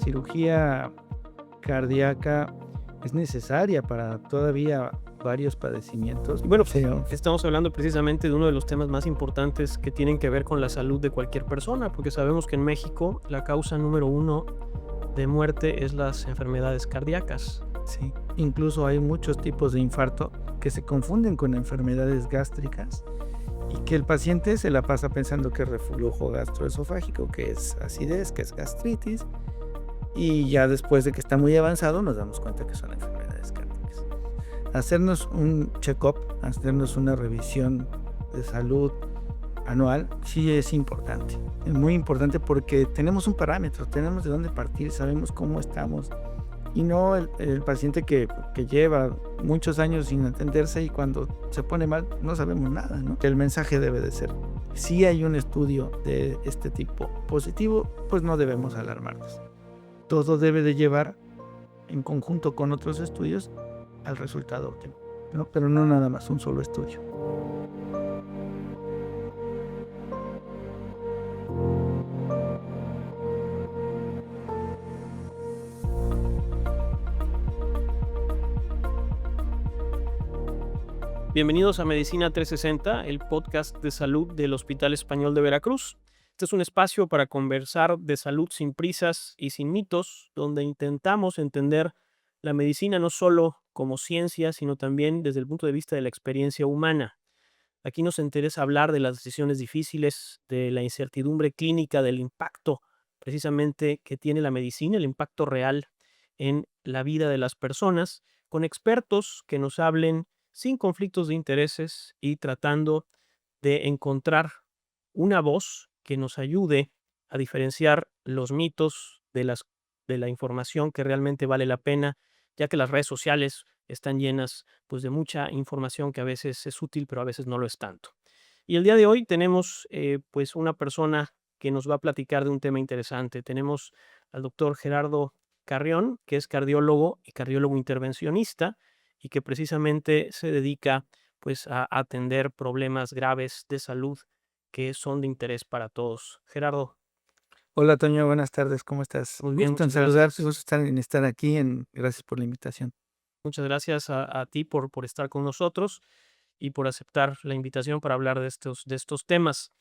cirugía cardíaca es necesaria para todavía varios padecimientos. Y bueno, Pero estamos hablando precisamente de uno de los temas más importantes que tienen que ver con la salud de cualquier persona, porque sabemos que en México la causa número 1 de muerte es las enfermedades cardíacas. sí, incluso hay muchos tipos de infarto que se confunden con enfermedades gástricas y que el paciente se la pasa pensando que es reflujo gastroesofágico, que es acidez, que es gastritis, y ya después de que está muy avanzado nos damos cuenta que son enfermedades cardíacas. Hacernos un check-up, hacernos una revisión de salud anual, sí es importante. Es muy importante porque tenemos un parámetro, tenemos de dónde partir, sabemos cómo estamos. Y no el paciente que lleva muchos años sin atenderse y cuando se pone mal no sabemos nada, ¿no? El mensaje debe de ser, si hay un estudio de este tipo positivo, pues no debemos alarmarnos. Todo debe de llevar en conjunto con otros estudios al resultado óptimo, ¿no? Pero no nada más un solo estudio. Bienvenidos a Medicina 360, el podcast de salud del Hospital Español de Veracruz. Este es un espacio para conversar de salud sin prisas y sin mitos, donde intentamos entender la medicina no solo como ciencia, sino también desde el punto de vista de la experiencia humana. Aquí nos interesa hablar de las decisiones difíciles, de la incertidumbre clínica, del impacto precisamente que tiene la medicina, el impacto real en la vida de las personas, con expertos que nos hablen sin conflictos de intereses y tratando de encontrar una voz que nos ayude a diferenciar los mitos de la información que realmente vale la pena, ya que las redes sociales están llenas pues, de mucha información que a veces es útil, pero a veces no lo es tanto. Y el día de hoy tenemos pues una persona que nos va a platicar de un tema interesante. Tenemos al doctor Gerardo Carrión, que es cardiólogo y cardiólogo intervencionista y que precisamente se dedica pues a atender problemas graves de salud que son de interés para todos. Gerardo, Hola Toño, buenas tardes, ¿cómo estás? muy bien, Gusto en muchas saludarte, gracias. gusto estar aquí, gracias por la invitación. Muchas gracias a ti por estar con nosotros y por aceptar la invitación para hablar de estos temas.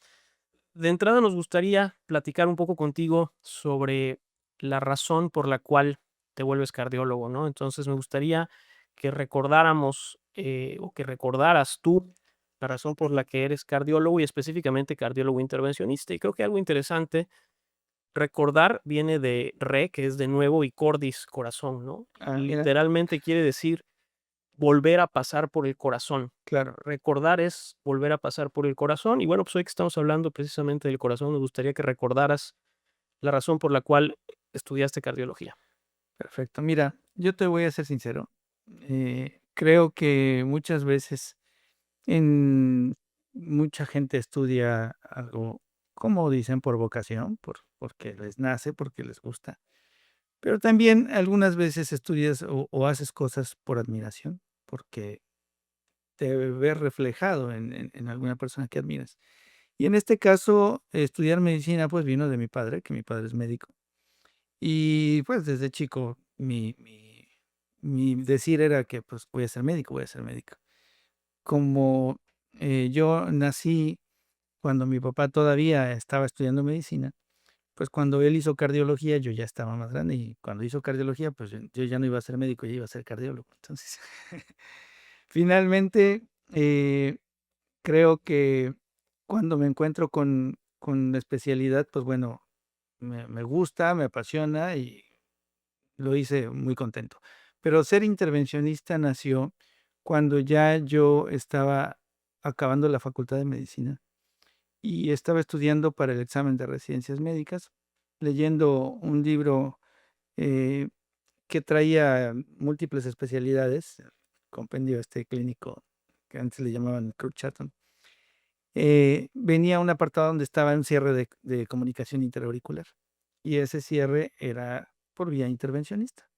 De entrada nos gustaría platicar un poco contigo sobre la razón por la cual te vuelves cardiólogo, ¿no? Entonces me gustaría que recordáramos o que recordaras tú la razón por la que eres cardiólogo y específicamente cardiólogo intervencionista. Y creo que algo interesante, recordar viene de re, que es de nuevo, y cordis, corazón, ¿no? Ah, mira, Literalmente quiere decir volver a pasar por el corazón. claro, Recordar es volver a pasar por el corazón. Y bueno, pues hoy que estamos hablando precisamente del corazón, me gustaría que recordaras la razón por la cual estudiaste cardiología. perfecto. Mira, yo te voy a ser sincero. Creo que muchas veces en mucha gente estudia algo, como dicen, por vocación, porque les nace, porque les gusta. Pero también algunas veces estudias o haces cosas por admiración, porque te ves reflejado en alguna persona que admiras. Y en este caso, estudiar medicina, pues, vino de mi padre, que mi padre es médico. Y, pues, desde chico mi decir era que, pues, voy a ser médico, voy a ser médico. Como, yo nací cuando mi papá todavía estaba estudiando medicina, pues, cuando él hizo cardiología, yo ya estaba más grande, y cuando hizo cardiología, pues, yo ya no iba a ser médico, ya iba a ser cardiólogo. Entonces, finalmente, creo que cuando me encuentro con la especialidad, pues bueno, me gusta, me apasiona y lo hice muy contento. Pero ser intervencionista nació cuando ya yo estaba acabando la facultad de medicina y estaba estudiando para el examen de residencias médicas, leyendo un libro eh, que traía múltiples especialidades, compendio este clínico que antes le llamaban Crouch-Chatton. Venía un apartado donde estaba un cierre de comunicación interauricular y ese cierre era por vía intervencionista.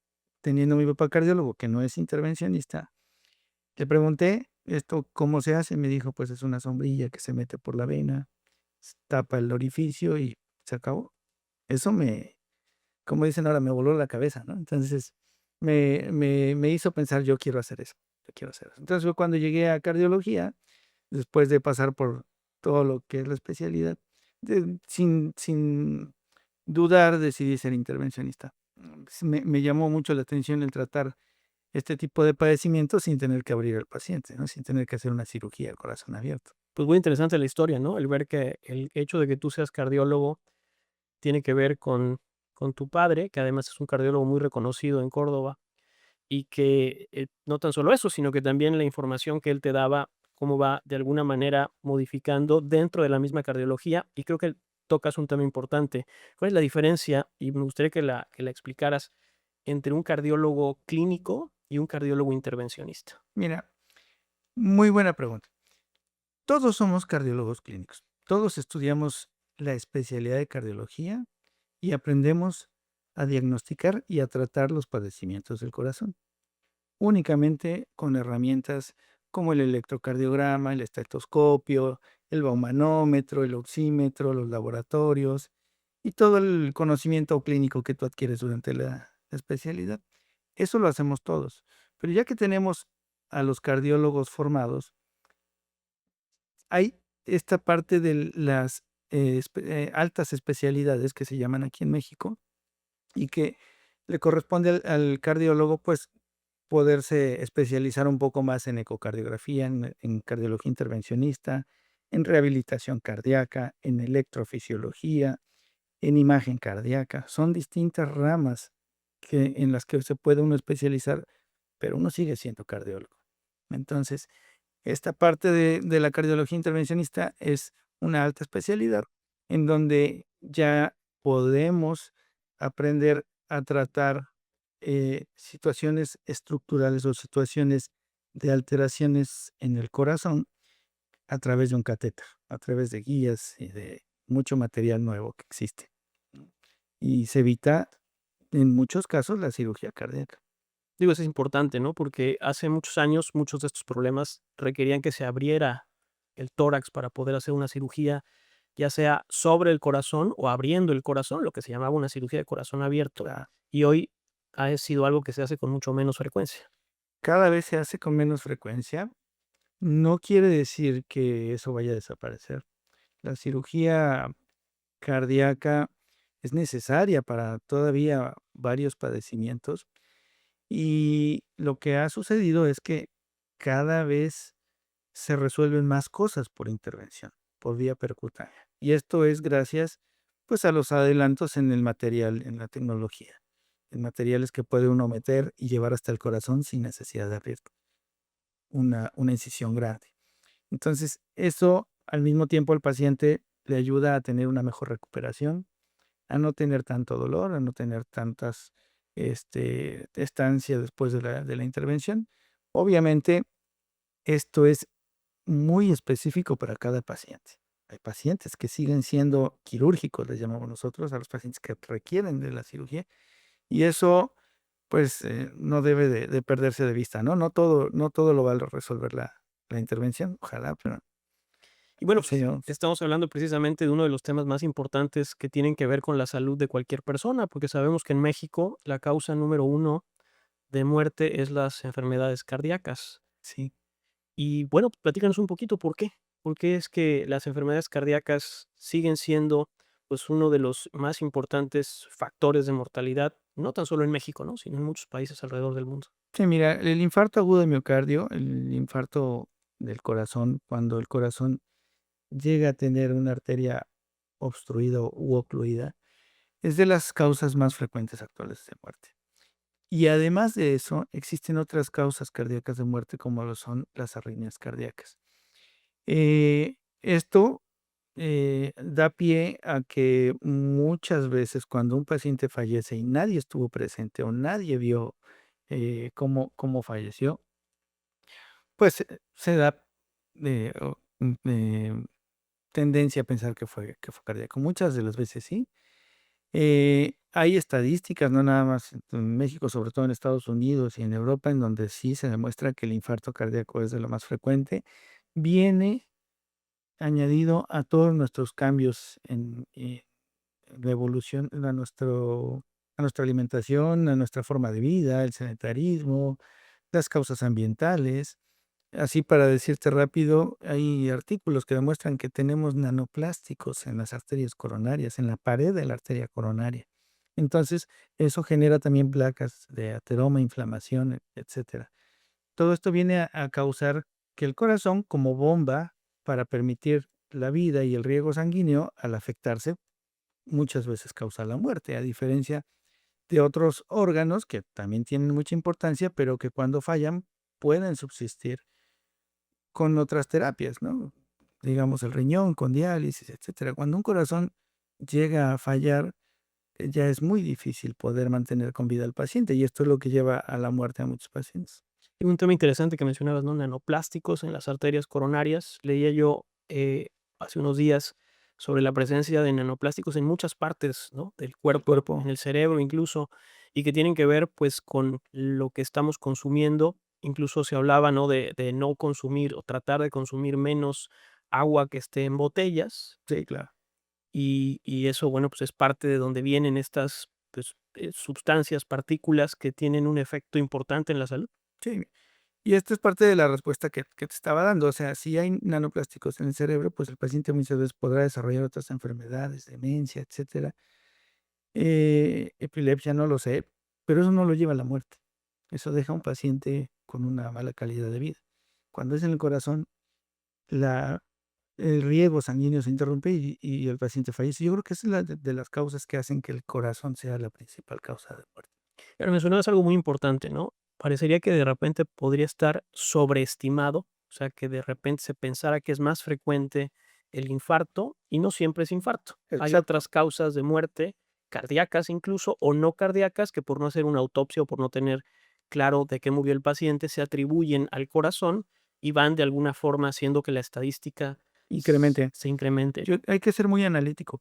Teniendo mi papá cardiólogo que no es intervencionista, le pregunté esto cómo se hace, me dijo pues es una sombrilla que se mete por la vena, tapa el orificio y se acabó. Eso como dicen ahora, me voló la cabeza, ¿no? Entonces, me hizo pensar, yo quiero hacer eso, yo quiero hacer eso. Entonces, yo cuando llegué a cardiología, después de pasar por todo lo que es la especialidad, sin dudar, decidí ser intervencionista. Me llamó mucho la atención el tratar este tipo de padecimientos sin tener que abrir al paciente, ¿no? Sin tener que hacer una cirugía al corazón abierto. Pues muy interesante la historia, ¿no? El ver que el hecho de que tú seas cardiólogo tiene que ver con tu padre, que además es un cardiólogo muy reconocido en Córdoba, y que no tan solo eso, sino que también la información que él te daba, cómo va de alguna manera modificando dentro de la misma cardiología. Y creo que tocas un tema importante. ¿Cuál es la diferencia? Y me gustaría que la explicaras entre un cardiólogo clínico y un cardiólogo intervencionista. Mira, muy buena pregunta. Todos somos cardiólogos clínicos. Todos estudiamos la especialidad de cardiología y aprendemos a diagnosticar y a tratar los padecimientos del corazón, únicamente con herramientas como el electrocardiograma, el estetoscopio, el baumanómetro, el oxímetro, los laboratorios y todo el conocimiento clínico que tú adquieres durante la especialidad. Eso lo hacemos todos. Pero ya que tenemos a los cardiólogos formados, hay esta parte de las altas especialidades que se llaman aquí en México y que le corresponde al cardiólogo, pues, poderse especializar un poco más en ecocardiografía, en cardiología intervencionista, en rehabilitación cardíaca, en electrofisiología, en imagen cardíaca. Son distintas ramas en las que se puede uno especializar, pero uno sigue siendo cardiólogo. Entonces, esta parte de la cardiología intervencionista es una alta especialidad en donde ya podemos aprender a tratar situaciones estructurales o situaciones de alteraciones en el corazón a través de un catéter, a través de guías y de mucho material nuevo que existe, ¿no? Y se evita en muchos casos la cirugía cardíaca. Digo, eso es importante, ¿no? Porque hace muchos años muchos de estos problemas requerían que se abriera el tórax para poder hacer una cirugía, ya sea sobre el corazón o abriendo el corazón, lo que se llamaba una cirugía de corazón abierto. Claro. Y hoy ha sido algo que se hace con mucho menos frecuencia. Cada vez se hace con menos frecuencia. No quiere decir que eso vaya a desaparecer. La cirugía cardíaca es necesaria para todavía varios padecimientos y lo que ha sucedido es que cada vez se resuelven más cosas por intervención, por vía percutánea. Y esto es gracias, pues, a los adelantos en el material, en la tecnología, en materiales que puede uno meter y llevar hasta el corazón sin necesidad de abrir una incisión grande. Entonces, eso al mismo tiempo al paciente le ayuda a tener una mejor recuperación, a no tener tanto dolor, a no tener tantas estancia después de la intervención. Obviamente, esto es muy específico para cada paciente. Hay pacientes que siguen siendo quirúrgicos, les llamamos nosotros, a los pacientes que requieren de la cirugía, y eso, pues, no debe de perderse de vista, ¿no? No todo lo va a resolver la intervención, ojalá, pero Y bueno, sí, pues estamos hablando precisamente de uno de los temas más importantes que tienen que ver con la salud de cualquier persona, porque sabemos que en México la causa número uno de muerte es las enfermedades cardíacas. sí. Y bueno, platícanos un poquito por qué. ¿Por qué es que las enfermedades cardíacas siguen siendo pues uno de los más importantes factores de mortalidad, no tan solo en México, ¿no? Sino en muchos países alrededor del mundo? Sí, mira, el infarto agudo de miocardio, el infarto del corazón, cuando el corazón llega a tener una arteria obstruida u ocluida, es de las causas más frecuentes actuales de muerte. Y además de eso, existen otras causas cardíacas de muerte, como lo son las arritmias cardíacas. Esto da pie a que muchas veces cuando un paciente fallece y nadie estuvo presente o nadie vio cómo falleció, pues se da tendencia a pensar que fue cardíaco. Muchas de las veces sí. Hay estadísticas, no nada más en México, sobre todo en Estados Unidos y en Europa, en donde sí se demuestra que el infarto cardíaco es de lo más frecuente. Viene añadido a todos nuestros cambios en la evolución, a nuestro a nuestra alimentación, a nuestra forma de vida, el sedentarismo, las causas ambientales. Así para decirte rápido, hay artículos que demuestran que tenemos nanoplásticos en las arterias coronarias, en la pared de la arteria coronaria. Entonces, eso genera también placas de ateroma, inflamación, etcétera. Todo esto viene a causar que el corazón, como bomba para permitir la vida y el riego sanguíneo, al afectarse, muchas veces causa la muerte, a diferencia de otros órganos que también tienen mucha importancia, pero que cuando fallan pueden subsistir con otras terapias, ¿no? Digamos el riñón con diálisis, etcétera. Cuando un corazón llega a fallar, ya es muy difícil poder mantener con vida al paciente y esto es lo que lleva a la muerte a muchos pacientes. Y un tema interesante que mencionabas, ¿no? Nanoplásticos en las arterias coronarias. Leía yo hace unos días sobre la presencia de nanoplásticos en muchas partes, ¿no? Del El cuerpo, en cuerpo, el cerebro incluso, y que tienen que ver pues con lo que estamos consumiendo. Incluso se hablaba, ¿no? De no consumir o tratar de consumir menos agua que esté en botellas. sí, claro. Y eso, bueno, pues es parte de donde vienen estas pues, sustancias, partículas que tienen un efecto importante en la salud. Sí. Y esto es parte de la respuesta que te estaba dando. O sea, si hay nanoplásticos en el cerebro, pues el paciente muchas veces podrá desarrollar otras enfermedades, demencia, etcétera. Epilepsia, no lo sé, pero eso no lo lleva a la muerte. Eso deja a un paciente con una mala calidad de vida. Cuando es en el corazón, la, el riego sanguíneo se interrumpe y el paciente fallece. Yo creo que esa es la de las causas que hacen que el corazón sea la principal causa de muerte. Pero mencionabas algo muy importante, ¿no? Parecería que de repente podría estar sobreestimado, o sea, que de repente se pensara que es más frecuente el infarto y no siempre es infarto. Hay Exacto. otras causas de muerte, cardíacas incluso, o no cardíacas, que por no hacer una autopsia o por no tener claro de qué murió el paciente, se atribuyen al corazón y van de alguna forma haciendo que la estadística Incremente. se incremente. Hay que ser muy analítico.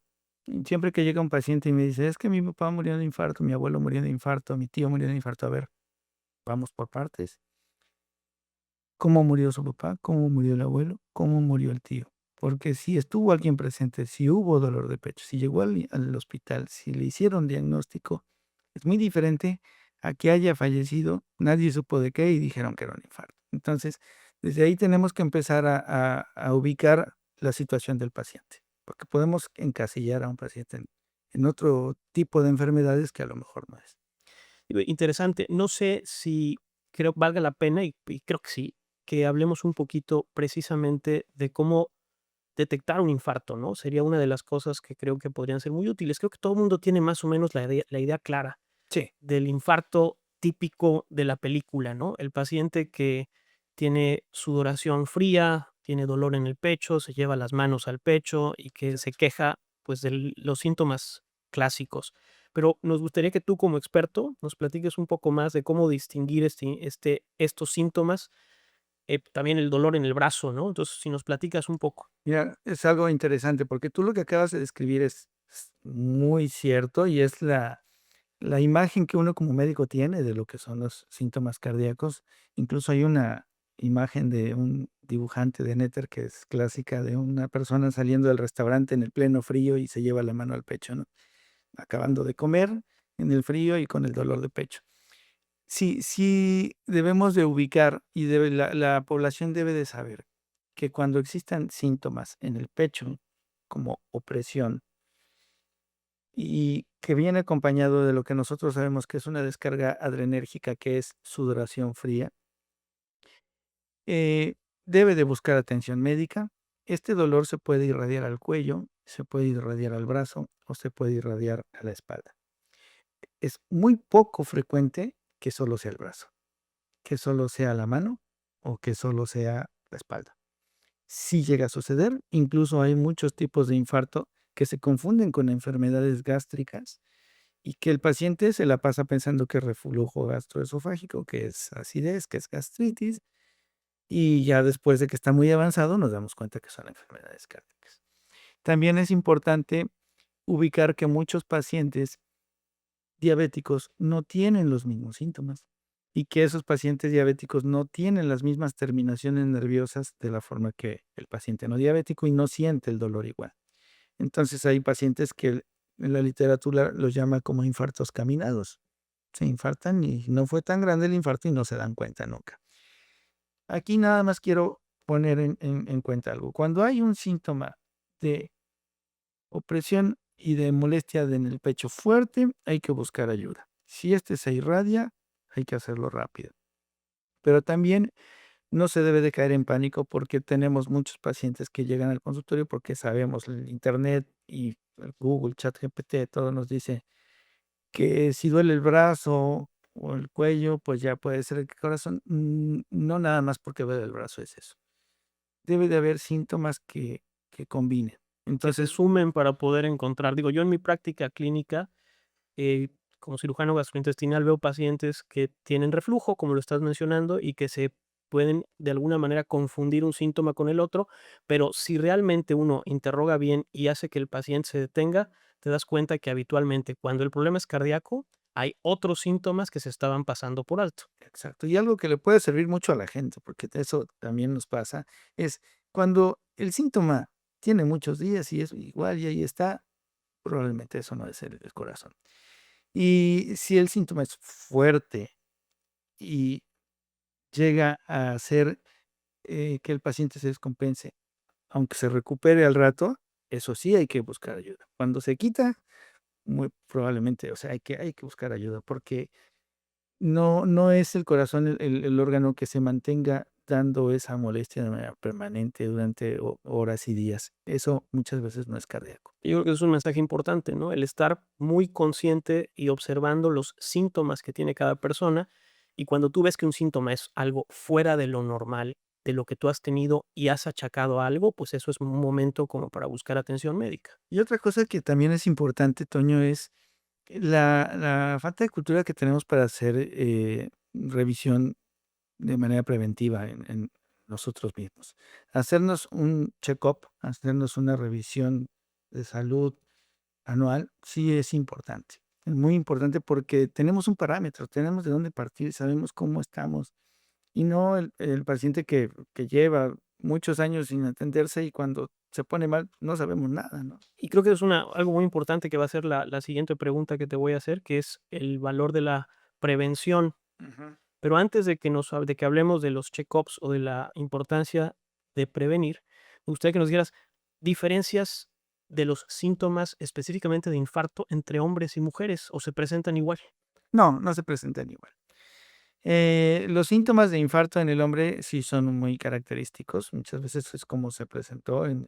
Siempre que llega un paciente y me dice, es que mi papá murió de infarto, mi abuelo murió de infarto, mi tío murió de infarto. A ver, vamos por partes. ¿Cómo murió su papá? ¿Cómo murió el abuelo? ¿Cómo murió el tío? Porque si estuvo alguien presente, si hubo dolor de pecho, si llegó al hospital, si le hicieron diagnóstico, es muy diferente a que haya fallecido, nadie supo de qué y dijeron que era un infarto. Entonces, desde ahí tenemos que empezar a ubicar la situación del paciente, porque podemos encasillar a un paciente en otro tipo de enfermedades que a lo mejor no es. Digo, interesante. No sé si creo valga la pena, y creo que sí, que hablemos un poquito precisamente de cómo detectar un infarto, ¿no? Sería una de las cosas que creo que podrían ser muy útiles. Creo que todo el mundo tiene más o menos la idea clara Sí, del infarto típico de la película, ¿no? El paciente que tiene sudoración fría, tiene dolor en el pecho, se lleva las manos al pecho y que se exacto. queja, pues, de los síntomas clásicos. Pero nos gustaría que tú, como experto, nos platiques un poco más de cómo distinguir estos síntomas, también el dolor en el brazo, ¿no? Entonces, si nos platicas un poco. Mira, es algo interesante porque tú lo que acabas de describir es muy cierto y es la imagen que uno como médico tiene de lo que son los síntomas cardíacos. Incluso hay una imagen de un dibujante de Néter que es clásica de una persona saliendo del restaurante en el pleno frío y se lleva la mano al pecho, ¿no? Acabando de comer en el frío y con el dolor de pecho. Sí, sí debemos de ubicar y la población debe de saber que cuando existan síntomas en el pecho, como opresión, y que viene acompañado de lo que nosotros sabemos que es una descarga adrenérgica, que es sudoración fría, eh, debe de buscar atención médica. Este dolor se puede irradiar al cuello, se puede irradiar al brazo o se puede irradiar a la espalda. Es muy poco frecuente que solo sea el brazo, que solo sea la mano o que solo sea la espalda. Sí llega a suceder, incluso hay muchos tipos de infarto que se confunden con enfermedades gástricas y que el paciente se la pasa pensando que es reflujo gastroesofágico, que es acidez, que es gastritis, y ya después de que está muy avanzado nos damos cuenta que son enfermedades cardíacas. También es importante ubicar que muchos pacientes diabéticos no tienen los mismos síntomas y que esos pacientes diabéticos no tienen las mismas terminaciones nerviosas de la forma que el paciente no diabético y no siente el dolor igual. Entonces hay pacientes que en la literatura los llama como infartos caminados. Se infartan y no fue tan grande el infarto y no se dan cuenta nunca. Aquí nada más quiero poner en cuenta algo. Cuando hay un síntoma de opresión y de molestia en el pecho fuerte, hay que buscar ayuda. Si este se irradia, hay que hacerlo rápido. Pero también no se debe de caer en pánico porque tenemos muchos pacientes que llegan al consultorio porque sabemos el internet y el Google, ChatGPT, todo nos dice que si duele el brazo o el cuello, pues ya puede ser el corazón. No nada más porque duele el brazo es eso. Debe de haber síntomas que combinen. Que se Entonces, sumen para poder encontrar. Digo, yo en mi práctica clínica, como cirujano gastrointestinal, veo pacientes que tienen reflujo, como lo estás mencionando, y que se pueden de alguna manera confundir un síntoma con el otro, pero si realmente uno interroga bien y hace que el paciente se detenga, te das cuenta que habitualmente cuando el problema es cardíaco, hay otros síntomas que se estaban pasando por alto. exacto. Y algo que le puede servir mucho a la gente, porque eso también nos pasa, es cuando el síntoma tiene muchos días y es igual y ahí está, probablemente eso no es el corazón. Y si el síntoma es fuerte y llega a hacer que el paciente se descompense, aunque se recupere al rato, eso sí hay que buscar ayuda. Cuando se quita, muy probablemente, o sea, hay que buscar ayuda porque no es el corazón el órgano que se mantenga dando esa molestia de manera permanente durante horas y días. Eso muchas veces no es cardíaco. Yo creo que es un mensaje importante, ¿no? El estar muy consciente y observando los síntomas que tiene cada persona. Y cuando tú ves que un síntoma es algo fuera de lo normal, de lo que tú has tenido y has achacado a algo, pues eso es un momento como para buscar atención médica. Y otra cosa que también es importante, Toño, es la falta de cultura que tenemos para hacer revisión de manera preventiva en nosotros mismos. Hacernos un check-up, hacernos una revisión de salud anual, sí es importante. Es muy importante porque tenemos un parámetro, tenemos de dónde partir, sabemos cómo estamos. Y no el paciente que lleva muchos años sin atenderse y cuando se pone mal no sabemos nada, ¿no? Y creo que es algo muy importante que va a ser la siguiente pregunta que te voy a hacer, que es el valor de la prevención. Ujú. Pero antes de que de que hablemos de los check-ups o de la importancia de prevenir, me gustaría que nos dieras diferencias de los síntomas específicamente de infarto entre hombres y mujeres, ¿o se presentan igual? No, no se presentan igual. Los síntomas de infarto en el hombre sí son muy característicos. Muchas veces es como se presentó en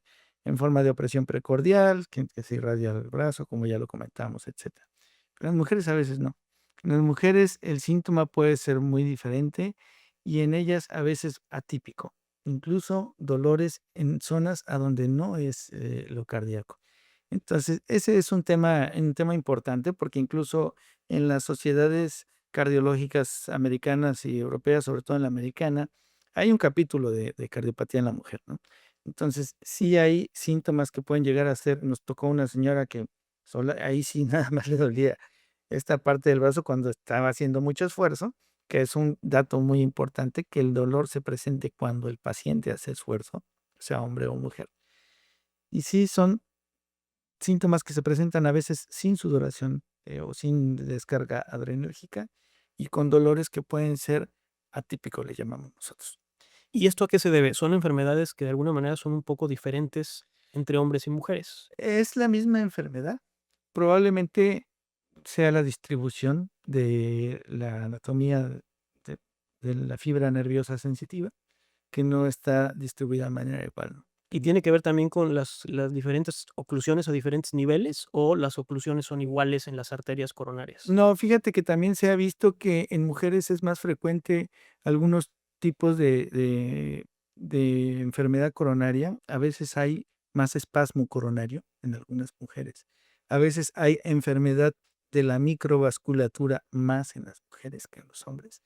forma de opresión precordial, que se irradia el brazo, como ya lo comentamos, etcétera. Pero en las mujeres a veces no. En las mujeres el síntoma puede ser muy diferente y en ellas a veces atípico, incluso dolores en zonas a donde no es lo cardíaco. Entonces, ese es un tema importante porque incluso en las sociedades cardiológicas americanas y europeas, sobre todo en la americana, hay un capítulo de cardiopatía en la mujer, ¿no? Entonces, sí hay síntomas que pueden llegar a ser, nos tocó una señora que ahí sí nada más le dolía esta parte del brazo cuando estaba haciendo mucho esfuerzo, que es un dato muy importante, que el dolor se presente cuando el paciente hace esfuerzo, sea hombre o mujer. Y sí son síntomas que se presentan a veces sin sudoración, o sin descarga adrenérgica y con dolores que pueden ser atípicos, le llamamos nosotros. ¿Y esto a qué se debe? ¿Son enfermedades que de alguna manera son un poco diferentes entre hombres y mujeres? Es la misma enfermedad, probablemente sea la distribución de la anatomía de de la fibra nerviosa sensitiva, que no está distribuida de manera igual, ¿no? ¿Y tiene que ver también con las diferentes oclusiones a diferentes niveles o las oclusiones son iguales en las arterias coronarias? No, fíjate que también se ha visto que en mujeres es más frecuente algunos tipos de enfermedad coronaria. A veces hay más espasmo coronario en algunas mujeres. A veces hay enfermedad de la microvasculatura más en las mujeres que en los hombres.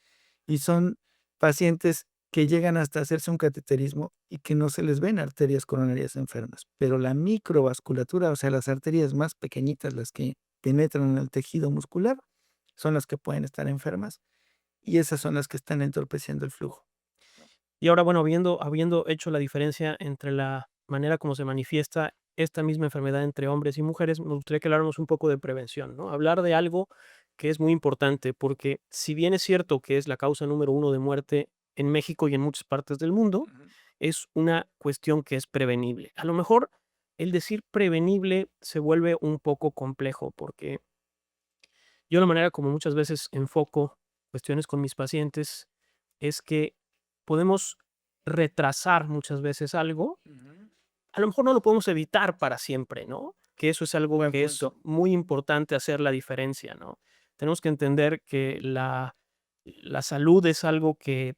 Y son pacientes que llegan hasta hacerse un cateterismo y que no se les ven arterias coronarias enfermas. Pero la microvasculatura, o sea, las arterias más pequeñitas, las que penetran en el tejido muscular, son las que pueden estar enfermas y esas son las que están entorpeciendo el flujo. Y ahora, bueno, habiendo hecho la diferencia entre la manera como se manifiesta esta misma enfermedad entre hombres y mujeres, me gustaría que habláramos un poco de prevención, ¿no? Hablar de algo que es muy importante, porque si bien es cierto que es la causa número uno de muerte en México y en muchas partes del mundo, Ujú. es una cuestión que es prevenible. A lo mejor el decir prevenible se vuelve un poco complejo, porque yo la manera como muchas veces enfoco cuestiones con mis pacientes es que podemos retrasar muchas veces algo. Ujú. A lo mejor no lo podemos evitar para siempre, ¿no? Que eso es algo Buen que es punto. muy importante hacer la diferencia, ¿no? Tenemos que entender que la salud es algo que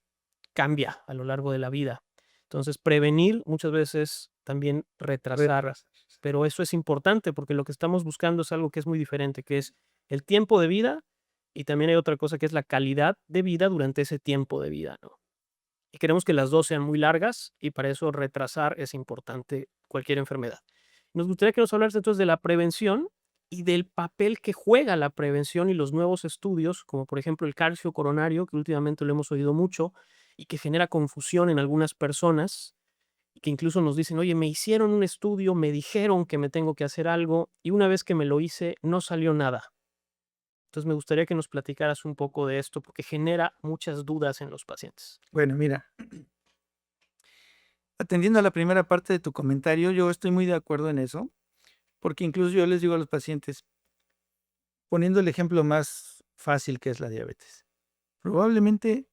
cambia a lo largo de la vida. Entonces, prevenir muchas veces también retrasar, Retrasar. pero eso es importante porque lo que estamos buscando es algo que es muy diferente, que es el tiempo de vida y también hay otra cosa que es la calidad de vida durante ese tiempo de vida, ¿no? Y queremos que las 2 sean muy largas y para eso retrasar es importante cualquier enfermedad. Nos gustaría que nos hablaras entonces de la prevención y del papel que juega la prevención y los nuevos estudios, como por ejemplo el calcio coronario, que últimamente lo hemos oído mucho y que genera confusión en algunas personas, y que incluso nos dicen: "Oye, me hicieron un estudio, me dijeron que me tengo que hacer algo y una vez que me lo hice no salió nada". Entonces me gustaría que nos platicaras un poco de esto porque genera muchas dudas en los pacientes. Bueno, mira, atendiendo a la primera parte de tu comentario, yo estoy muy de acuerdo en eso, porque incluso yo les digo a los pacientes, poniendo el ejemplo más fácil que es la diabetes, probablemente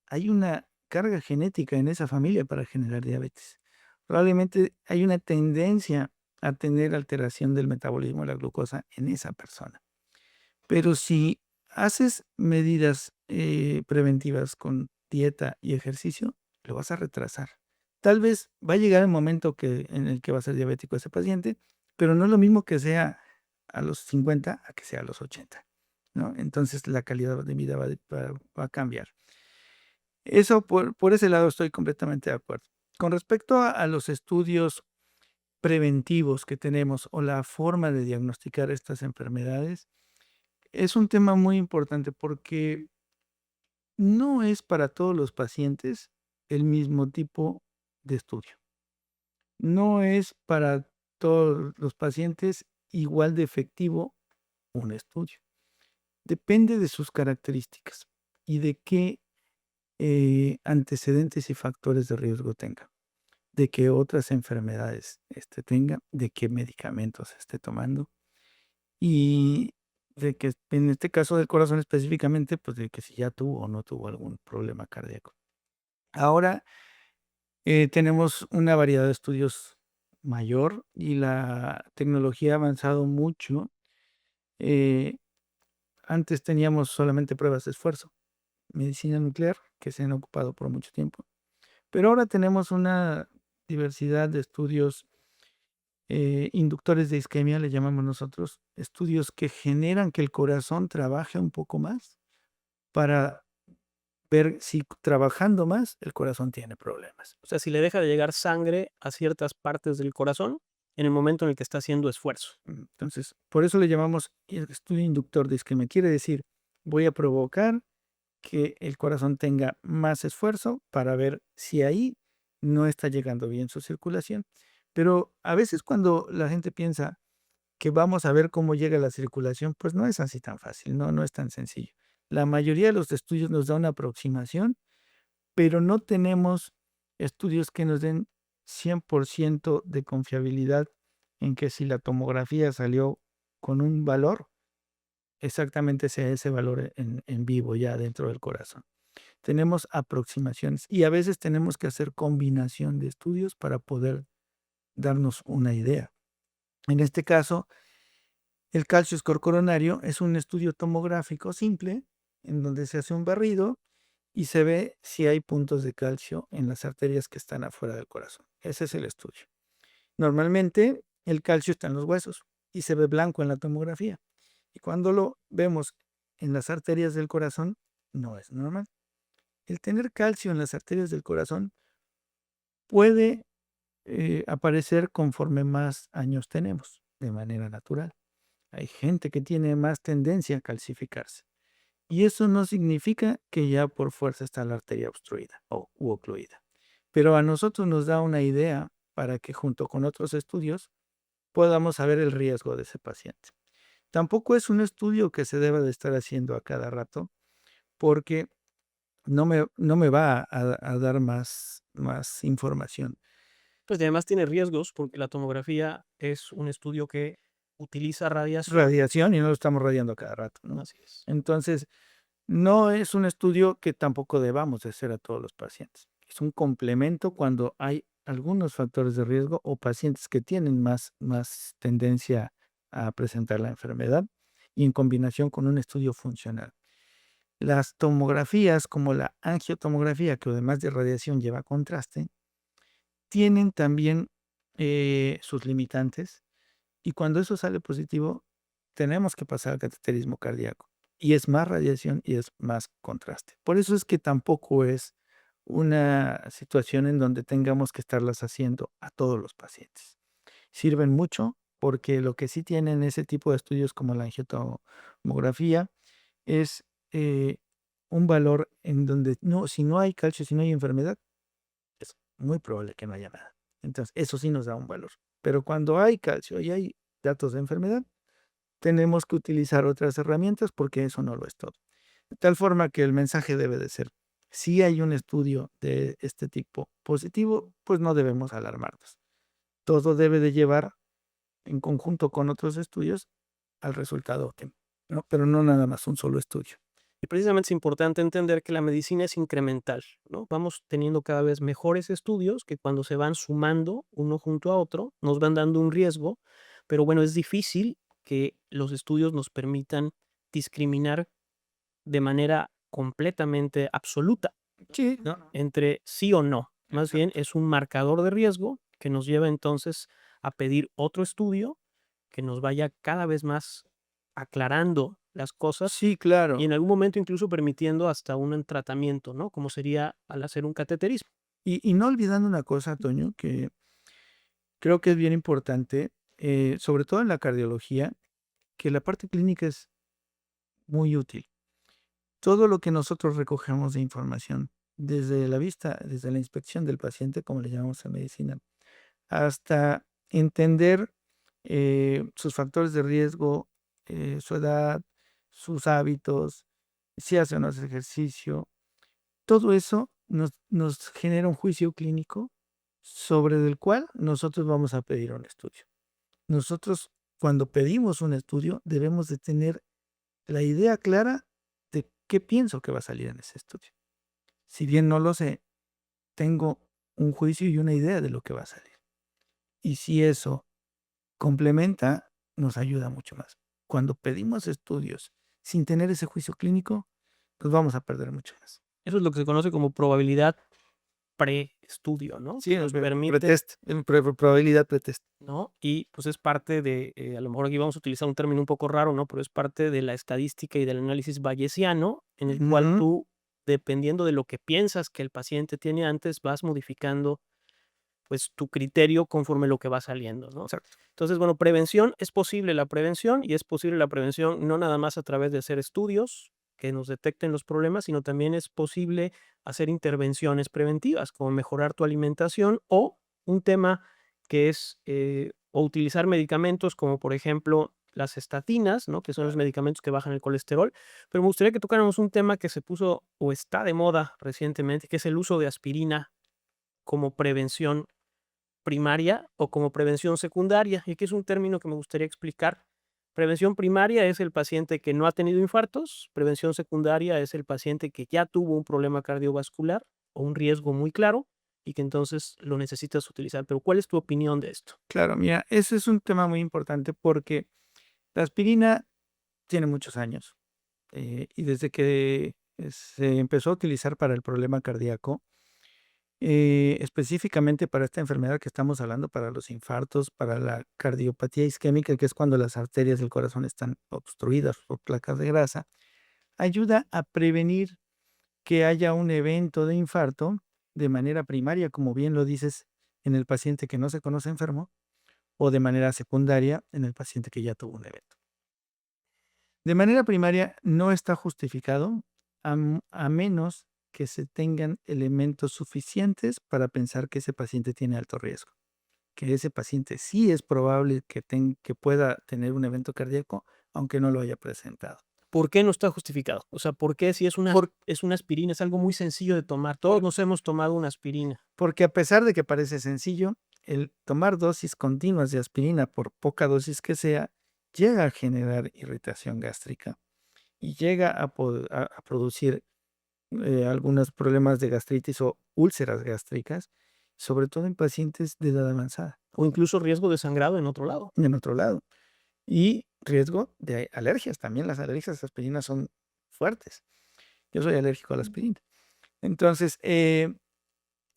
hay una carga genética en esa familia para generar diabetes. Probablemente hay una tendencia a tener alteración del metabolismo de la glucosa en esa persona. Pero si haces medidas preventivas con dieta y ejercicio, lo vas a retrasar. Tal vez va a llegar el momento en el que va a ser diabético ese paciente, pero no es lo mismo que sea a los 50 a que sea a los 80, ¿no? Entonces la calidad de vida va a cambiar. Eso por ese lado estoy completamente de acuerdo. Con respecto a los estudios preventivos que tenemos o la forma de diagnosticar estas enfermedades, es un tema muy importante porque no es para todos los pacientes el mismo tipo de estudio. No es para todos los pacientes igual de efectivo un estudio. Depende de sus características y de qué antecedentes y factores de riesgo tenga, de qué otras enfermedades tenga, de qué medicamentos esté tomando y de que en este caso del corazón específicamente, pues de que si ya tuvo o no tuvo algún problema cardíaco. Ahora tenemos una variedad de estudios mayor y la tecnología ha avanzado mucho. Eh, Antes teníamos solamente pruebas de esfuerzo, medicina nuclear, que se han ocupado por mucho tiempo. Pero ahora tenemos una diversidad de estudios inductores de isquemia, le llamamos nosotros, estudios que generan que el corazón trabaje un poco más para ver si trabajando más el corazón tiene problemas. O sea, si le deja de llegar sangre a ciertas partes del corazón en el momento en el que está haciendo esfuerzo. Entonces, por eso le llamamos estudio inductor de isquemia. Quiere decir, voy a provocar que el corazón tenga más esfuerzo para ver si ahí no está llegando bien su circulación. Pero a veces cuando la gente piensa que vamos a ver cómo llega la circulación, pues no es así tan fácil, no es tan sencillo. La mayoría de los estudios nos da una aproximación, pero no tenemos estudios que nos den 100% de confiabilidad en que si la tomografía salió con un valor, exactamente sea ese valor en vivo ya dentro del corazón. Tenemos aproximaciones y a veces tenemos que hacer combinación de estudios para poder darnos una idea. En este caso, el calcio score coronario es un estudio tomográfico simple en donde se hace un barrido y se ve si hay puntos de calcio en las arterias que están afuera del corazón. Ese es el estudio. Normalmente el calcio está en los huesos y se ve blanco en la tomografía. Y cuando lo vemos en las arterias del corazón, no es normal. El tener calcio en las arterias del corazón puede aparecer conforme más años tenemos, de manera natural. Hay gente que tiene más tendencia a calcificarse. Y eso no significa que ya por fuerza está la arteria obstruida u ocluida. Pero a nosotros nos da una idea para que junto con otros estudios podamos saber el riesgo de ese paciente. Tampoco es un estudio que se deba de estar haciendo a cada rato, porque no me va a dar más información. Pues y además tiene riesgos porque la tomografía es un estudio que utiliza radiación. Radiación y no lo estamos radiando a cada rato, ¿no? Así es. Entonces, no es un estudio que tampoco debamos de hacer a todos los pacientes. Es un complemento cuando hay algunos factores de riesgo o pacientes que tienen más tendencia a presentar la enfermedad y en combinación con un estudio funcional. Las tomografías, como la angiotomografía, que además de radiación lleva contraste, tienen también sus limitantes y cuando eso sale positivo, tenemos que pasar al cateterismo cardíaco y es más radiación y es más contraste. Por eso es que tampoco es una situación en donde tengamos que estarlas haciendo a todos los pacientes. Sirven mucho porque lo que sí tienen ese tipo de estudios como la angiotomografía es un valor en donde si no hay calcio, si no hay enfermedad, es muy probable que no haya nada. Entonces, eso sí nos da un valor. Pero cuando hay calcio y hay datos de enfermedad, tenemos que utilizar otras herramientas porque eso no lo es todo. De tal forma que el mensaje debe de ser, si hay un estudio de este tipo positivo, pues no debemos alarmarnos. Todo debe de llevar en conjunto con otros estudios al resultado óptimo, ¿no? Pero no nada más un solo estudio. Y precisamente es importante entender que la medicina es incremental, ¿no? Vamos teniendo cada vez mejores estudios que cuando se van sumando uno junto a otro, nos van dando un riesgo, pero bueno, es difícil que los estudios nos permitan discriminar de manera completamente absoluta, Sí, ¿no? Entre sí o no. Más bien exacto. es un marcador de riesgo que nos lleva entonces a pedir otro estudio que nos vaya cada vez más aclarando las cosas Sí, y claro. en algún momento incluso permitiendo hasta un tratamiento, ¿no? Como sería al hacer un cateterismo. Y no olvidando una cosa, Toño, que creo que es bien importante, sobre todo en la cardiología, que la parte clínica es muy útil. Todo lo que nosotros recogemos de información, desde la vista, desde la inspección del paciente, como le llamamos en medicina, hasta entender sus factores de riesgo, su edad, sus hábitos, si hace o no hace ejercicio, todo eso nos genera un juicio clínico sobre el cual nosotros vamos a pedir un estudio. Nosotros, cuando pedimos un estudio, debemos de tener la idea clara de qué pienso que va a salir en ese estudio. Si bien no lo sé, tengo un juicio y una idea de lo que va a salir. Y si eso complementa, nos ayuda mucho más. Cuando pedimos estudios sin tener ese juicio clínico, pues vamos a perder mucho más. Eso es lo que se conoce como probabilidad preestudio, ¿no? Sí, Que nos permite, pretest, probabilidad pretest. ¿no? Y pues es parte de, a lo mejor aquí vamos a utilizar un término un poco raro, ¿no? Pero es parte de la estadística y del análisis bayesiano, en el cual Ujú, tú, dependiendo de lo que piensas que el paciente tiene antes, vas modificando pues tu criterio conforme lo que va saliendo, ¿no? exacto. Entonces, bueno, prevención, es posible la prevención y es posible la prevención no nada más a través de hacer estudios que nos detecten los problemas, sino también es posible hacer intervenciones preventivas, como mejorar tu alimentación o un tema que es o utilizar medicamentos como por ejemplo las estatinas, ¿no? Que son los medicamentos que bajan el colesterol. Pero me gustaría que tocáramos un tema que se puso o está de moda recientemente, que es el uso de aspirina como prevención primaria o como prevención secundaria. Y aquí es un término que me gustaría explicar. Prevención primaria es el paciente que no ha tenido infartos, prevención secundaria es el paciente que ya tuvo un problema cardiovascular o un riesgo muy claro y que entonces lo necesitas utilizar. Pero ¿cuál es tu opinión de esto? Claro, mira, ese es un tema muy importante porque la aspirina tiene muchos años y desde que se empezó a utilizar para el problema cardíaco, específicamente para esta enfermedad que estamos hablando, para los infartos, para la cardiopatía isquémica, que es cuando las arterias del corazón están obstruidas por placas de grasa, ayuda a prevenir que haya un evento de infarto de manera primaria, como bien lo dices, en el paciente que no se conoce enfermo, o de manera secundaria en el paciente que ya tuvo un evento. De manera primaria no está justificado a menos que se tengan elementos suficientes para pensar que ese paciente tiene alto riesgo. que ese paciente sí es probable que pueda tener un evento cardíaco, aunque no lo haya presentado. ¿Por qué no está justificado? O sea, ¿por qué si es una Por- aspirina, es algo muy sencillo de tomar? Todos nos hemos tomado una aspirina. Porque a pesar de que parece sencillo, el tomar dosis continuas de aspirina, por poca dosis que sea, llega a generar irritación gástrica y llega a producir algunos problemas de gastritis o úlceras gástricas, sobre todo en pacientes de edad avanzada, O incluso riesgo de sangrado en otro lado. en otro lado. Y riesgo de alergias. También las alergias a la aspirina son fuertes. Yo soy alérgico a la aspirina. Entonces,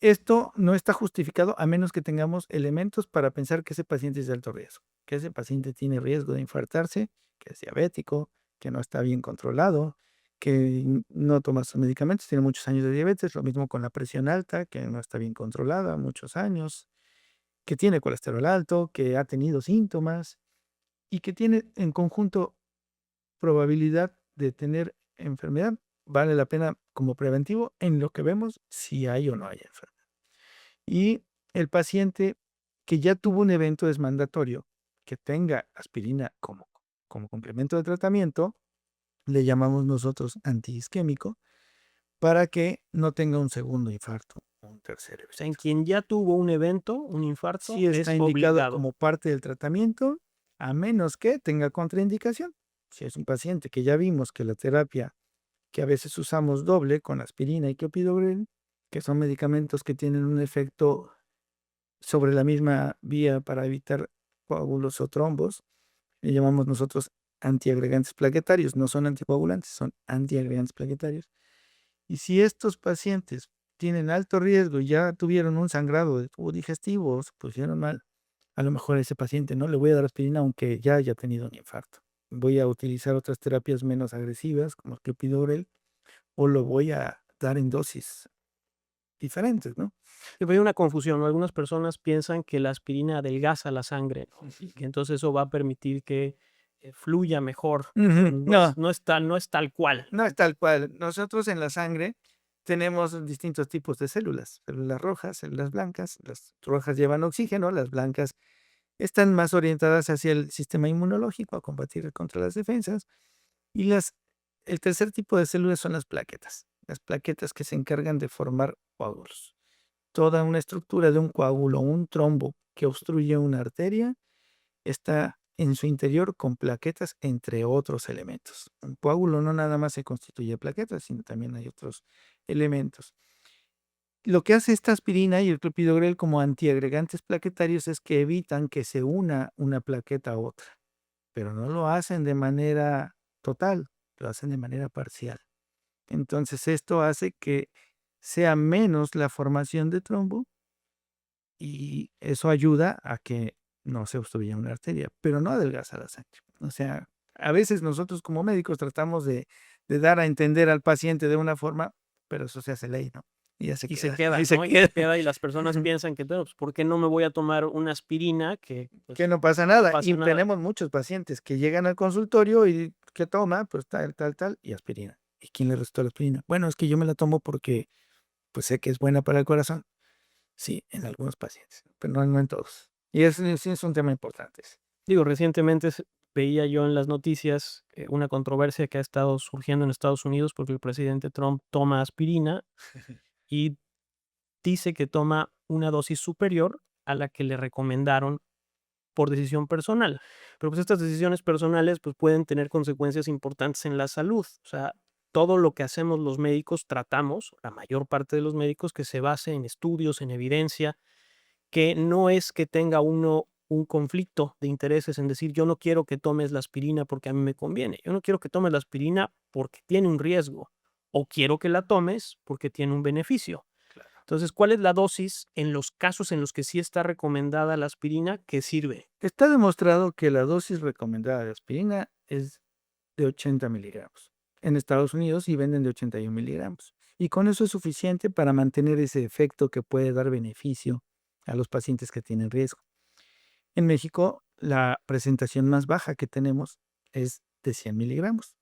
esto no está justificado a menos que tengamos elementos para pensar que ese paciente es de alto riesgo, que ese paciente tiene riesgo de infartarse, que es diabético, que no está bien controlado, que no toma sus medicamentos, tiene muchos años de diabetes, lo mismo con la presión alta, que no está bien controlada, muchos años, que tiene colesterol alto, que ha tenido síntomas y que tiene en conjunto probabilidad de tener enfermedad. Vale la pena como preventivo en lo que vemos si hay o no hay enfermedad. Y el paciente que ya tuvo un evento es mandatorio que tenga aspirina como complemento de tratamiento, le llamamos nosotros antiisquémico, para que no tenga un segundo infarto o un tercer O sea, en evento. quien ya tuvo un evento, un infarto, Sí está es indicado obligado. como parte del tratamiento, a menos que tenga contraindicación. Si es un paciente que ya vimos que la terapia que a veces usamos doble con aspirina y clopidogrel, que son medicamentos que tienen un efecto sobre la misma vía para evitar coágulos o trombos, le llamamos nosotros antiagregantes plaquetarios, no son anticoagulantes, son antiagregantes plaquetarios. Y si estos pacientes tienen alto riesgo y ya tuvieron un sangrado de tubo digestivo o se pusieron mal, a lo mejor a ese paciente no le voy a dar aspirina aunque ya haya tenido un infarto. Voy a utilizar otras terapias menos agresivas como el clopidogrel o lo voy a dar en dosis diferentes, ¿no? Hay una confusión, ¿no? Algunas personas piensan que la aspirina adelgaza la sangre, ¿no? Y que entonces eso va a permitir que fluya mejor. Ujú. No, No es tal cual. no es tal cual. Nosotros en la sangre tenemos distintos tipos de células rojas, células blancas. Las rojas llevan oxígeno, las blancas están más orientadas hacia el sistema inmunológico, a combatir contra las defensas. Y el tercer tipo de células son las plaquetas que se encargan de formar coágulos. Toda una estructura de un coágulo, un trombo que obstruye una arteria, está en su interior con plaquetas, entre otros elementos. Un coágulo no nada más se constituye de plaquetas, sino también hay otros elementos. Lo que hace esta aspirina y el clopidogrel como antiagregantes plaquetarios es que evitan que se una una plaqueta a otra, pero no lo hacen de manera total, lo hacen de manera parcial. Entonces esto hace que sea menos la formación de trombo y eso ayuda a que no se obstruya una arteria, pero no adelgaza la sangre. O sea, a veces nosotros como médicos tratamos de dar a entender al paciente de una forma, pero eso se hace ley, ¿no? Y ya se Y se queda, queda, y se ¿no? Y queda. se queda y las personas piensan que, bueno, pues, ¿por qué no me voy a tomar una aspirina que pues, Que no pasa no nada. pasa Y nada? tenemos muchos pacientes que llegan al consultorio y ¿qué toma? Pues tal, y aspirina. ¿Y quién le recetó la aspirina? Bueno, es que yo me la tomo porque pues sé que es buena para el corazón. Sí, en algunos pacientes, pero no en todos. Y sí es un tema importante. Digo, recientemente veía yo en las noticias una controversia que ha estado surgiendo en Estados Unidos porque el presidente Trump toma aspirina y dice que toma una dosis superior a la que le recomendaron por decisión personal. Pero pues estas decisiones personales pues pueden tener consecuencias importantes en la salud. O sea, todo lo que hacemos los médicos tratamos, la mayor parte de los médicos, que se base en estudios, en evidencia, que no es que tenga uno un conflicto de intereses en decir yo no quiero que tomes la aspirina porque a mí me conviene, yo no quiero que tomes la aspirina porque tiene un riesgo o quiero que la tomes porque tiene un beneficio. Entonces, ¿cuál es la dosis en los casos en los que sí está recomendada la aspirina que sirve? Está demostrado que la dosis recomendada de aspirina es de 80 miligramos. En Estados Unidos sí venden de 81 miligramos. Y con eso es suficiente para mantener ese efecto que puede dar beneficio a los pacientes que tienen riesgo. En México, la presentación más baja que tenemos es de 100 miligramos.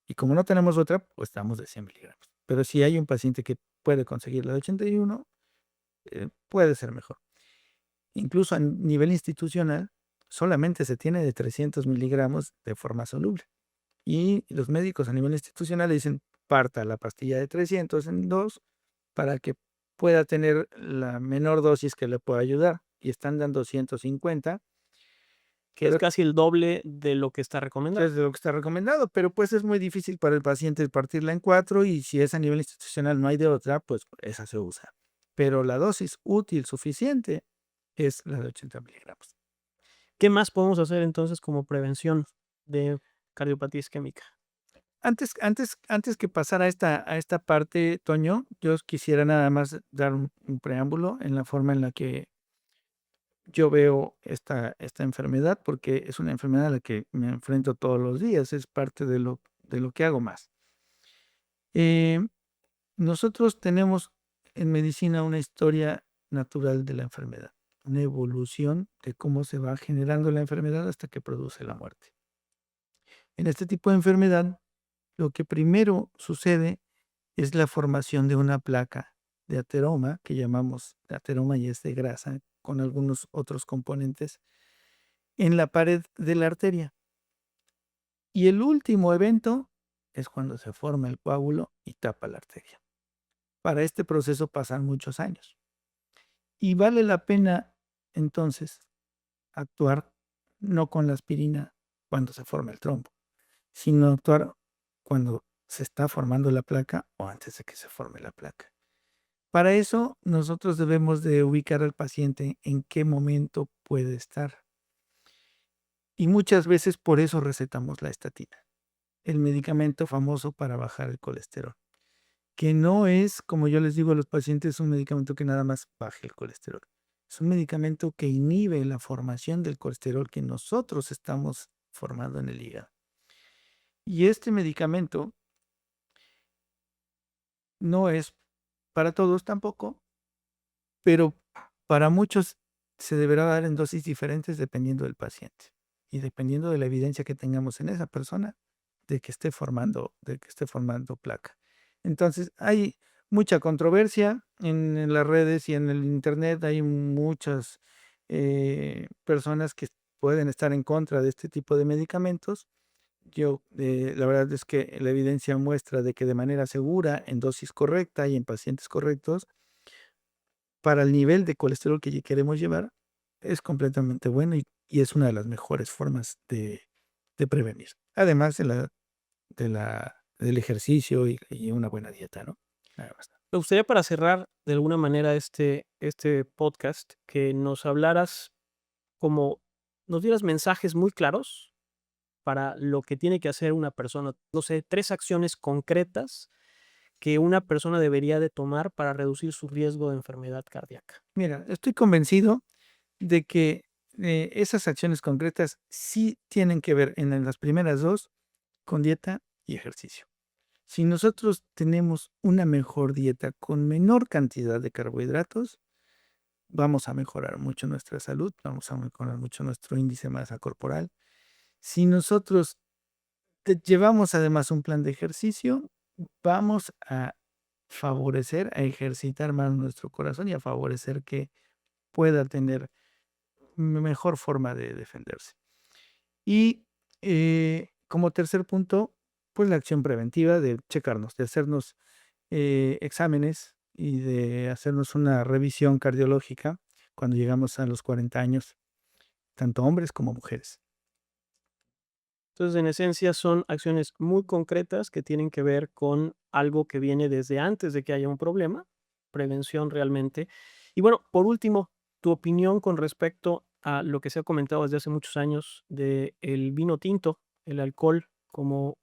Y como no tenemos otra, pues estamos de 100 miligramos. Pero si hay un paciente que puede conseguir la de 81, puede ser mejor. Incluso a nivel institucional, solamente se tiene de 300 miligramos de forma soluble. Y los médicos a nivel institucional le dicen, parta la pastilla de 300 en dos para que pueda tener la menor dosis que le pueda ayudar. Y están dando 150, que Es es casi el doble de lo que está recomendado. de lo que está recomendado, pero pues es muy difícil para el paciente partirla en 4 y si es a nivel institucional no hay de otra, pues esa se usa. Pero la dosis útil suficiente es la de 80 miligramos. ¿Qué más podemos hacer entonces como prevención de cardiopatía isquémica? Antes que pasar a esta parte, Toño, yo quisiera nada más dar un preámbulo en la forma en la que yo veo esta enfermedad, porque es una enfermedad a la que me enfrento todos los días, es parte de lo que hago más. Eh, Nosotros tenemos en medicina una historia natural de la enfermedad, una evolución de cómo se va generando la enfermedad hasta que produce la muerte. En este tipo de enfermedad, lo que primero sucede es la formación de una placa de ateroma, que llamamos ateroma y es de grasa, con algunos otros componentes, en la pared de la arteria. Y el último evento es cuando se forma el coágulo y tapa la arteria. Para este proceso pasan muchos años. Y vale la pena entonces actuar no con la aspirina cuando se forma el trombo, sino actuar cuando se está formando la placa o antes de que se forme la placa. Para eso, nosotros debemos de ubicar al paciente en qué momento puede estar. Y muchas veces por eso recetamos la estatina, el medicamento famoso para bajar el colesterol, que no es, como yo les digo a los pacientes, un medicamento que nada más baje el colesterol. Es un medicamento que inhibe la formación del colesterol que nosotros estamos formando en el hígado. Y este medicamento no es para todos tampoco, pero para muchos se deberá dar en dosis diferentes dependiendo del paciente y dependiendo de la evidencia que tengamos en esa persona de que esté formando placa. Entonces, hay mucha controversia en las redes y en el internet, hay muchas personas que pueden estar en contra de este tipo de medicamentos. La verdad es que la evidencia muestra de que de manera segura, en dosis correcta y en pacientes correctos, para el nivel de colesterol que queremos llevar, es completamente bueno y es una de las mejores formas de prevenir. Además del ejercicio y una buena dieta, ¿no? Nada más. Me gustaría para cerrar de alguna manera este podcast que nos hablaras como nos dieras mensajes muy claros para lo que tiene que hacer una persona. No sé, 3 acciones concretas que una persona debería de tomar para reducir su riesgo de enfermedad cardíaca. Mira, estoy convencido de que esas acciones concretas sí tienen que ver en las primeras dos con dieta y ejercicio. Si nosotros tenemos una mejor dieta con menor cantidad de carbohidratos, vamos a mejorar mucho nuestra salud, vamos a mejorar mucho nuestro índice de masa corporal. Si nosotros llevamos además un plan de ejercicio, vamos a favorecer, a ejercitar más nuestro corazón y a favorecer que pueda tener mejor forma de defenderse. Y como tercer punto, pues la acción preventiva de checarnos, de hacernos exámenes y de hacernos una revisión cardiológica cuando llegamos a los 40 años, tanto hombres como mujeres. Entonces, en esencia, son acciones muy concretas que tienen que ver con algo que viene desde antes de que haya un problema, prevención realmente. Y bueno, por último, tu opinión con respecto a lo que se ha comentado desde hace muchos años de el vino tinto, el alcohol como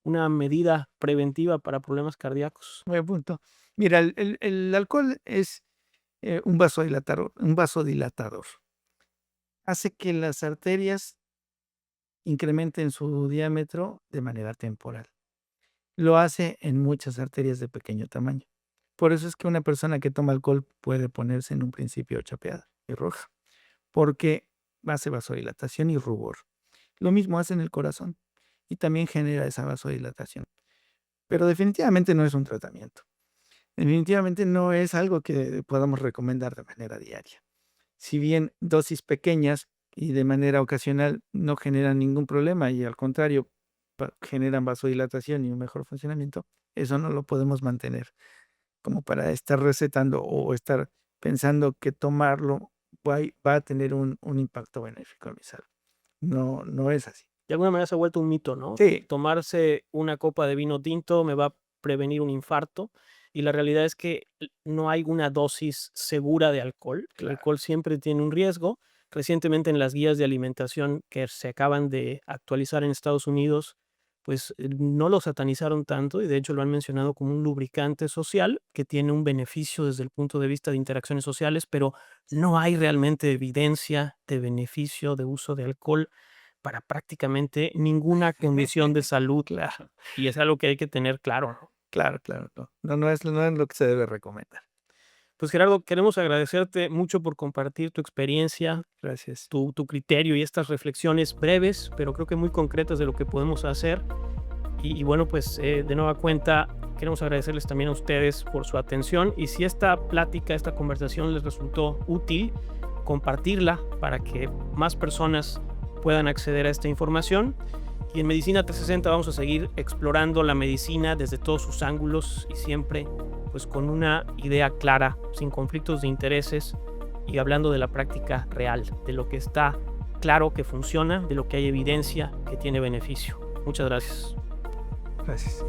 una medida preventiva para problemas cardíacos. Buen punto. Mira, el alcohol es un vasodilatador, un vasodilatador. Hace que las arterias incrementen su diámetro de manera temporal. Lo hace en muchas arterias de pequeño tamaño. Por eso es que una persona que toma alcohol puede ponerse en un principio chapeada y roja, porque hace vasodilatación y rubor. Lo mismo hace en el corazón y también genera esa vasodilatación. Pero definitivamente no es un tratamiento. Definitivamente no es algo que podamos recomendar de manera diaria. si bien dosis pequeñas y de manera ocasional no generan ningún problema y al contrario generan vasodilatación y un mejor funcionamiento, eso no lo podemos mantener como para estar recetando o estar pensando que tomarlo va a tener un impacto benéfico en mi salud. No es así. De alguna manera se ha vuelto un mito, ¿no? Sí. Tomarse una copa de vino tinto me va a prevenir un infarto, y la realidad es que no hay una dosis segura de alcohol. El alcohol siempre tiene un riesgo. Recientemente, en las guías de alimentación que se acaban de actualizar en Estados Unidos, pues no lo satanizaron tanto, y de hecho lo han mencionado como un lubricante social que tiene un beneficio desde el punto de vista de interacciones sociales, pero no hay realmente evidencia de beneficio de uso de alcohol para prácticamente ninguna condición de salud. Claro, Y es algo que hay que tener claro, ¿no? claro, no es lo que se debe recomendar. Pues, Gerardo, queremos agradecerte mucho por compartir tu experiencia, Gracias. tu criterio y estas reflexiones breves, pero creo que muy concretas de lo que podemos hacer. Y bueno, pues, de nueva cuenta, queremos agradecerles también a ustedes por su atención, y si esta plática, esta conversación les resultó útil, compartirla para que más personas puedan acceder a esta información. Y en Medicina 360 vamos a seguir explorando la medicina desde todos sus ángulos y siempre pues con una idea clara, sin conflictos de intereses, y hablando de la práctica real, de lo que está claro que funciona, de lo que hay evidencia que tiene beneficio. Muchas gracias. Gracias.